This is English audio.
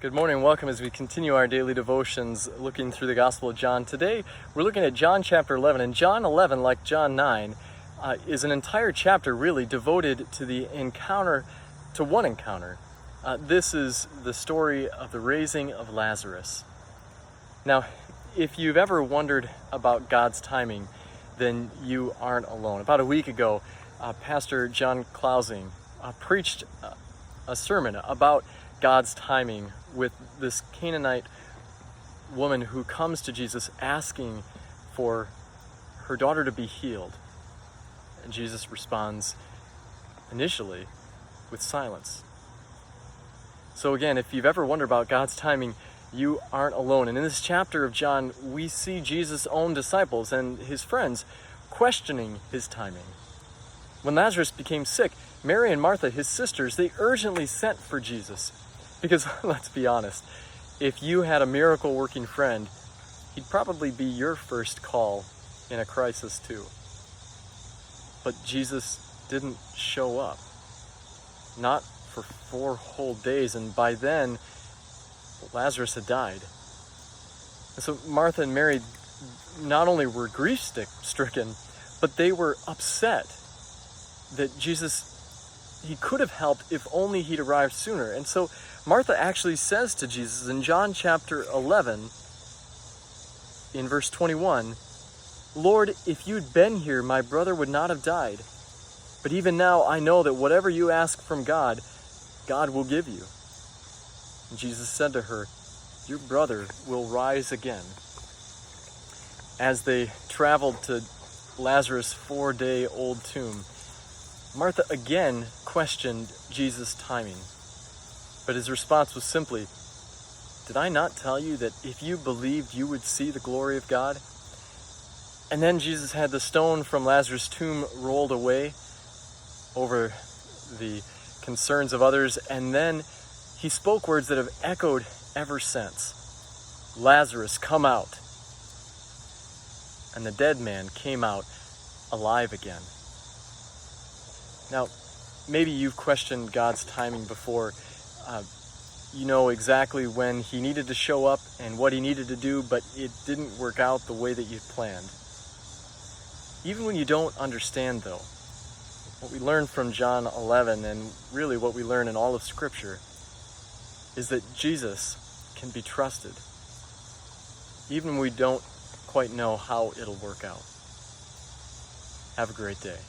Good morning, welcome as we continue our daily devotions looking through the Gospel of John. Today we're looking at John chapter 11, and John 11, like John 9, is an entire chapter really devoted to one encounter. This is the story of the raising of Lazarus. Now, if you've ever wondered about God's timing, then you aren't alone. About a week ago, Pastor John Klausing preached a sermon about God's timing with this Canaanite woman who comes to Jesus asking for her daughter to be healed. And Jesus responds initially with silence. So again, if you've ever wondered about God's timing, you aren't alone. And in this chapter of John, we see Jesus' own disciples and his friends questioning his timing. When Lazarus became sick, Mary and Martha, his sisters, they urgently sent for Jesus. Because, let's be honest, if you had a miracle-working friend, he'd probably be your first call in a crisis too. But Jesus didn't show up. Not for 4 whole days, and by then, Lazarus had died. And so Martha and Mary not only were grief-stricken, but they were upset that Jesus, he could have helped if only he'd arrived sooner. And so Martha actually says to Jesus in John chapter 11, in verse 21, "Lord, if you'd been here, my brother would not have died. But even now I know that whatever you ask from God, God will give you." And Jesus said to her, "Your brother will rise again." As they traveled to Lazarus' 4-day-old tomb, Martha again questioned Jesus' timing. But his response was simply, "Did I not tell you that if you believed, you would see the glory of God?" And then Jesus had the stone from Lazarus' tomb rolled away over the concerns of others, and then he spoke words that have echoed ever since. "Lazarus, come out." And the dead man came out alive again. Now, maybe you've questioned God's timing before. You know exactly when he needed to show up and what he needed to do, but it didn't work out the way that you'd planned. Even when you don't understand, though, what we learn from John 11, and really what we learn in all of Scripture, is that Jesus can be trusted, even when we don't quite know how it'll work out. Have a great day.